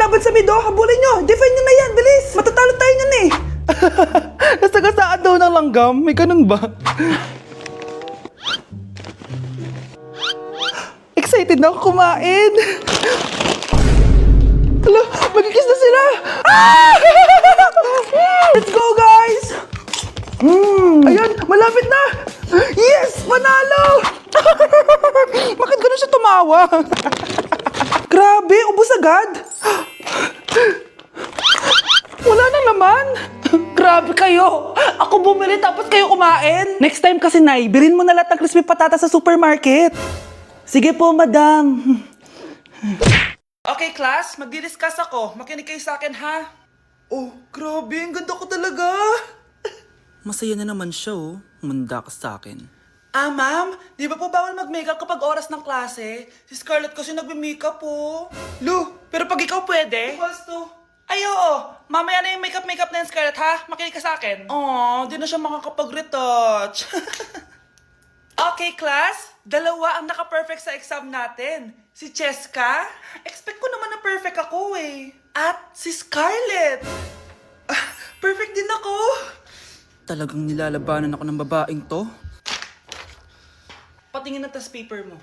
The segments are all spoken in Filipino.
lumalaban sa mid, oh. Habulin nyo. Defend nyo na yan. Bilis. Matatalo tayo nyan eh. Nasagasaan daw ng langgam. May ganun ba? Excited na ako kumain. Hala, magkikis na sila. Ah! Let's go, guys. Ayan, malapit na. Yes, panalo. Bakit ganun siya tumawa? Grabe, ubos agad. Wala na naman. Grabe kayo. Ako bumili tapos kayo kumain. Next time kasi, Nay, bilhin mo na lahat ng crispy patata sa supermarket. Sige po, madam. Okay, class. Magdi-discuss ako. Makinig kayo sa akin, ha? Oh, grabe. Ang ganda ko talaga. Masaya na naman siya, oh. Manda ka sa akin. Ah, ma'am? Di ba po bawal mag-makeup kapag oras ng klase? Si Scarlett kasi nagme-makeup po. Lu, pero pag ikaw pwede? Equals to. Ay, oo. Mamaya na yung makeup na yung Scarlett, ha? Makinig ka sa akin. Aw, di na siya makakapag-retouch. Okay, class. Dalawa ang naka-perfect sa exam natin. Si Cheska. Expect ko naman na perfect ako, eh. At si Scarlett. Perfect din ako. Talagang nilalabanan ako ng babaeng to. Patingin na tas paper mo.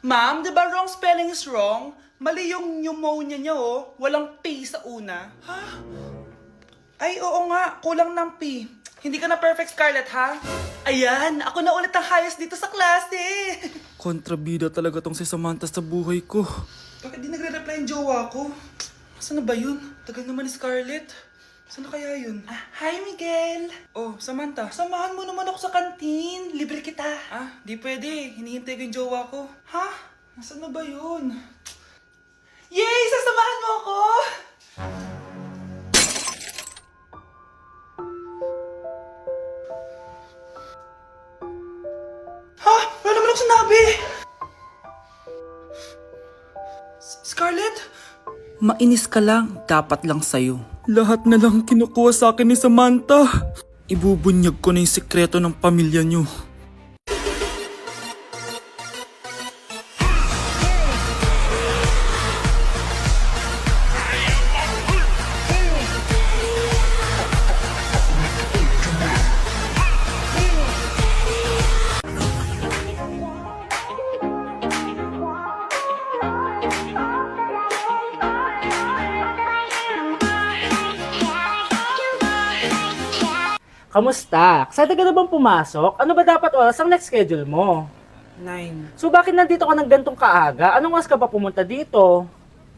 Ma'am, di ba wrong spelling is wrong? Mali yung pneumonia niya, oh. Walang P sa una. Ha? Ay, oo nga. Kulang ng P. Hindi ka na perfect, Scarlett, ha? Ayan, ako na ulit ang highest dito sa klase. Kontrabida talaga tong si Samantha sa buhay ko. Bakit di nagre-reply yung jowa ko? Saan na ba yun? Tagal naman ni Scarlett. Saan na kaya yun? Hi, Miguel! Oh, Samantha, samahan mo naman ako sa kantin. Libre kita. Di pwede. Hinihintay ko yung jowa ko. Ha? Nasaan na ba yun? Yay! Sasamahan mo ako! Ha? Wala naman ako sinabi! Scarlett? Mainis ka lang, dapat lang sa'yo. Lahat na lang kinukuha sa akin ni Samantha. Ibubunyag ko na yung sikreto ng pamilya niyo. Kamusta? Excited ka na bang pumasok? Ano ba dapat oras ang next schedule mo? 9, So bakit nandito ka ng gantong kaaga? Anong oras ka pa pumunta dito?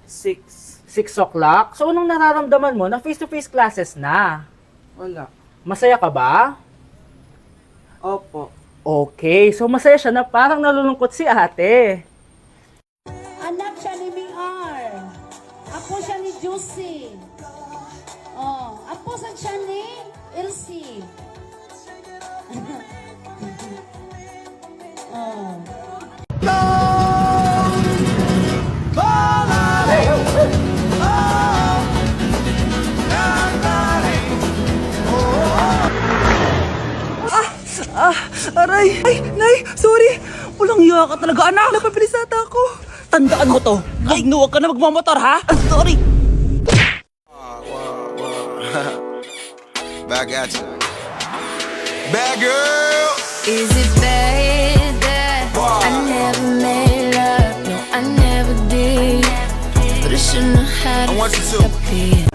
6. 6 o'clock? So anong nararamdaman mo na face-to-face classes na? Wala. Masaya ka ba? Opo. Okay, so masaya siya na parang nalulungkot si ate. Anak siya ni Miar. Apo siya ni Juicy. Oh, apo siya ni Elsie. Oh. Aray! Ay, Nay! Sorry! Walang iya ka talaga, anak! Napabilis ata ako! Tandaan mo to! Ay, huwag ka na magmamotor, ha? Sorry! Back at you. Bad girl. Is it bad that I never made love? No, I never did. But I shouldn't have had I want you to. it.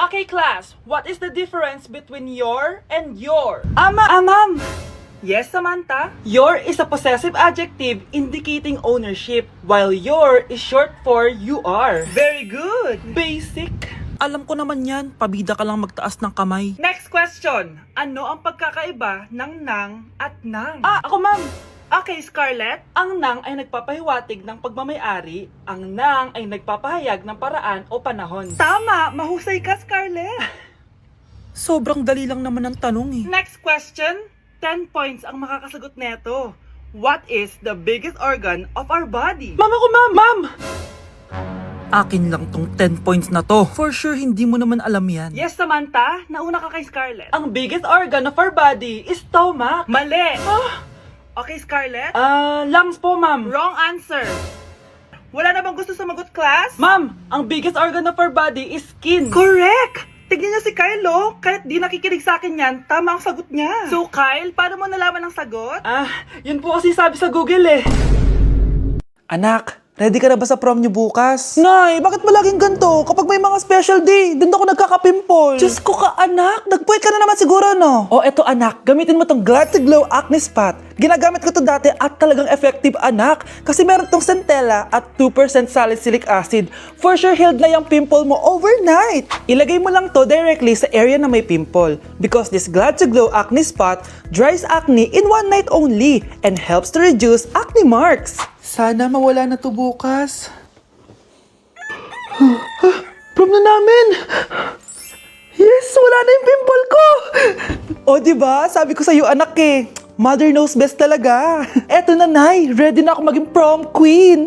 Okay class, what is the difference between your and your? Ma'am! Yes, Samantha? Your is a possessive adjective indicating ownership, while your is short for you are. Very good! Basic. Alam ko naman yan, pabida ka lang magtaas ng kamay. Next question. Ano ang pagkakaiba ng nang at nang? Ako ma'am! Okay, Scarlett. Ang nang ay nagpapahiwatig ng pagmamayari, ang nang ay nagpapahayag ng paraan o panahon. Tama! Mahusay ka, Scarlett! Sobrang dali lang naman ang tanong eh. Next question. 10 points ang makakasagot neto. What is the biggest organ of our body? Ma'am ako, ma'am! Ma'am! Akin lang tong 10 points na to. For sure, hindi mo naman alam yan. Yes, Samantha. Nauna ka kay Scarlett. Ang biggest organ of our body is stomach. Mali! Okay, Scarlett? Lungs po, ma'am. Wrong answer. Wala na bang gusto sumagot, class? Ma'am, ang biggest organ of our body is skin. Correct! Tignan niyo si Kyle, oh. Kahit di nakikinig sa akin yan, tama ang sagot niya. So, Kyle, paano mo nalaman ang sagot? Yun po kasi sabi sa Google eh. Anak, ready ka na ba sa prom niyo bukas? Nay, bakit palaging ganito? Kapag may mga special day, dun ako nagkaka-pimple. Diyos ko ka, anak. Nagpuwit ka na naman siguro, no? O, eto anak, gamitin mo tong Glad to Glow Acne Spot. Ginagamit ko to dati at talagang effective, anak. Kasi meron tong centella at 2% salicylic acid. For sure, healed na yung pimple mo overnight. Ilagay mo lang to directly sa area na may pimple. Because this Glad to Glow Acne Spot dries acne in one night only and helps to reduce acne marks. Sana mawala na to bukas. Prom na namin! Yes, wala na yung pimple ko! O, diba? Sabi ko sa'yo, anak eh. Mother knows best talaga. Eto na, Nay. Ready na ako maging prom queen.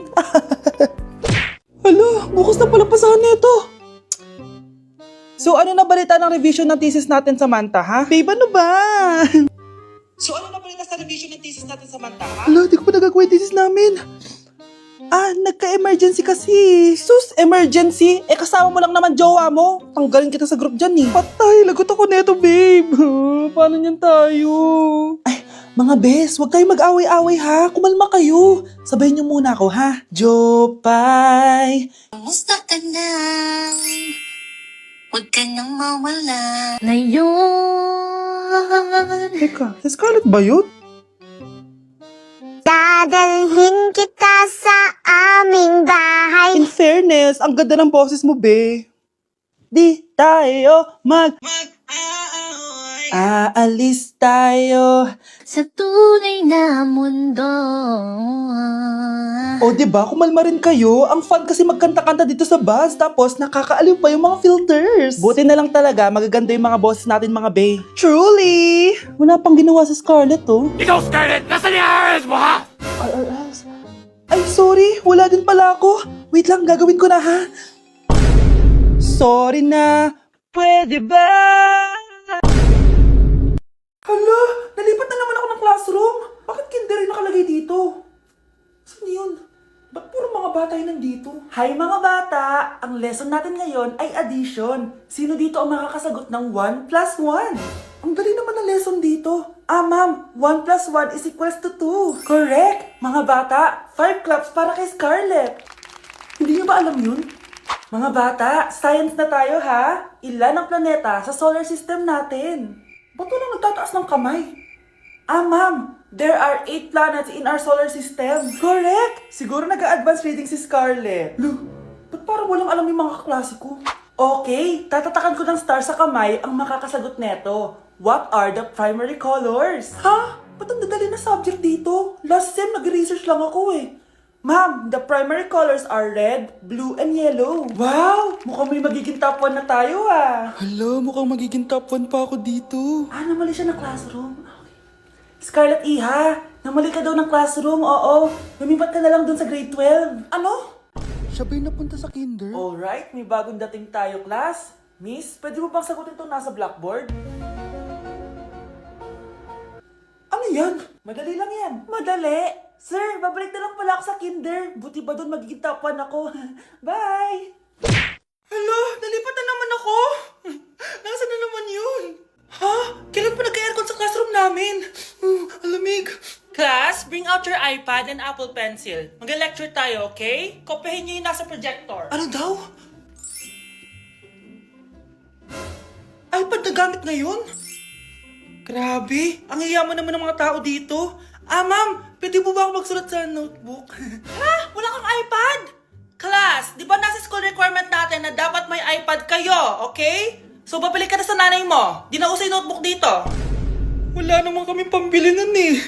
Hala, bukas na pala pasahan nito. So, ano na balita ng revision ng thesis natin, Samantha, ha? Babe, ano ba? So, ano na balita sa revision ng thesis natin, Samantha, ha? Hala, di ko pa nagagawa yung thesis namin. Nagka-emergency kasi. Sus, emergency? Kasama mo lang naman jowa mo. Tanggalin kita sa group dyan eh. Patay, lagot ako neto, babe. Paano niyan tayo? Ay, mga bes, huwag kayo mag-away-away ha. Kumalma kayo. Sabayin niyo muna ako ha. Jopay. Kumusta ka na? Huwag ka nang mawala. Teka, si Scarlett ba yun? Dadalhin kita sa aming bahay. In fairness, ang ganda ng boses mo, be. Di tayo aalis tayo. Sa tunay na mundo. O, diba? Kumalma rin kayo. Ang fun kasi magkanta-kanta dito sa bus. Tapos, nakakaaliw pa yung mga filters. Buti na lang talaga, magaganda yung mga boses natin, mga bay. Truly! Wala pang ginawa sa Scarlett, oh. Ikaw, Scarlett! Nasaan yung RRS mo, ha? RRS? Ay, sorry. Wala din pala ako. Wait lang, gagawin ko na, ha? Sorry na. Pwede ba? Hala, nalipat na naman ako ng classroom. Bakit kinder yung nakalagay dito? Saan yun? Ba't puro mga bata yung nandito? Hi mga bata! Ang lesson natin ngayon ay addition. Sino dito ang makakasagot ng 1 plus 1? Ang dali naman ng lesson dito. Ma'am, 1 plus 1 is equals to 2. Correct! Mga bata, 5 claps para kay Scarlett. Hindi niyo ba alam yun? Mga bata, science na tayo ha? Ilan ang planeta sa solar system natin? Ba't walang nagtataas ng kamay? Ma'am, there are 8 planets in our solar system. Correct! Siguro nag-a-advance reading si Scarlett. Lo, ba't parang walang alam yung mga kaklase ko? Okay, tatatakan ko ng star sa kamay ang makakasagot neto. What are the primary colors? Ha? Ba't ang dadali na subject dito? Last sem, nag-research lang ako eh. Ma'am, the primary colors are red, blue, and yellow. Wow! Mukhang may magiging top 1 na tayo ah. Hala, mukhang magiging top 1 pa ako dito. Namali siya ng classroom. Okay. Scarlett Iha, namali ka daw ng classroom, oo. Lumipat ka na lang dun sa grade 12. Ano? Siya ba'y napunta sa kinder? Alright, may bagong dating tayo, class. Miss, pwede mo bang sagutin itong nasa blackboard? Ano yan? Madali lang yan. Madali? Sir, babalik na lang pala ako sa kinder. Buti ba doon magiging top 1 ako? Bye! Hello, nalipat na naman ako. Nasaan na naman yun? Ha? Kailan pa nagka-aircon sa classroom namin? Alamig. Class, bring out your iPad and Apple Pencil. Mag-lecture tayo, okay? Kopyahin niyo yung nasa projector. Ano daw? iPad na gamit ngayon? Grabe, ang yayaman naman ng mga tao dito. Ma'am, pwede mo ba ako magsulat sa notebook? Ha? Wala kang iPad? Class, di ba nasa school requirement natin na dapat may iPad kayo, okay? So, babalik ka na sa nanay mo. Di na usay notebook dito. Wala naman kami pambili nun eh.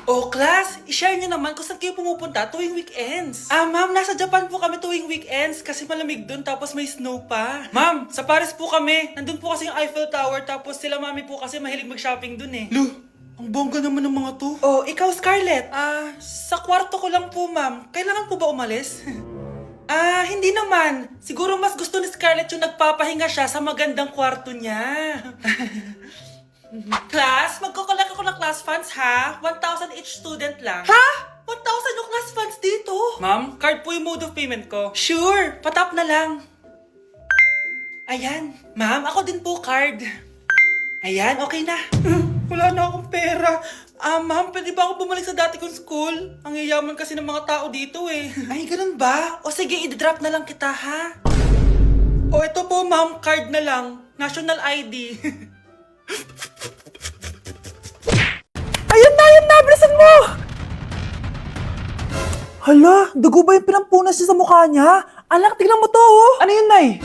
Oh, class, i-share nyo naman kung saan kayo pumupunta tuwing weekends. Ma'am, nasa Japan po kami tuwing weekends kasi malamig dun tapos may snow pa. Ma'am, sa Paris po kami. Nandun po kasi yung Eiffel Tower tapos sila mami po kasi mahilig mag-shopping dun eh. Lu, Ang bongga naman ng mga to. Oh, ikaw Scarlett. Sa kwarto ko lang po ma'am. Kailangan po ba umalis? Hindi naman. Siguro mas gusto ni Scarlett yung nagpapahinga siya sa magandang kwarto niya. Class, magkukulak ako ng class funds ha. 1,000 each student lang. Ha? 1,000 yung class funds dito? Ma'am, card po yung mode of payment ko. Sure, patap na lang. Ayan. Ma'am, ako din po card. Ayan, okay na. Wala na akong pera. Ma'am, pwede ba ako bumalik sa dati kong school? Ang yayaman kasi ng mga tao dito eh. Ay, ganun ba? O sige, i-drop na lang kita ha. O ito po ma'am, card na lang. National ID. Ayun na! Bilisan mo! Hala, dugo ba yung pinampunas niya sa mukha niya? Anak, tignan mo to, oh! Ano yun, Nay?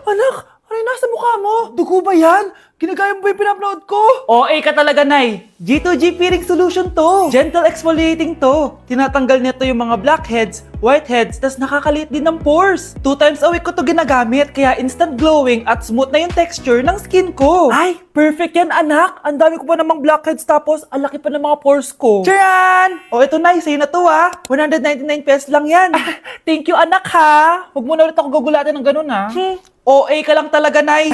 Anak! Ano yung nasa mukha mo? Dugo ba yan? Ginagaya mo ba yung pinupload ko? OA ka talaga, Nay. G2G peeling solution to. Gentle exfoliating to. Tinatanggal nito yung mga blackheads, whiteheads, tas nakakaliit din ng pores. 2 times a week ko to ginagamit, kaya instant glowing at smooth na yung texture ng skin ko. Ay, perfect yan, anak. Ang dami ko pa namang blackheads tapos ang laki pa ng mga pores ko. Charan! O ito, Nay, sa'yo na to, 199 pesos lang yan. Thank you, anak, ha. Huwag mo na ulit ako gugulatin ng ganun, ha. OA ka lang talaga, Nay.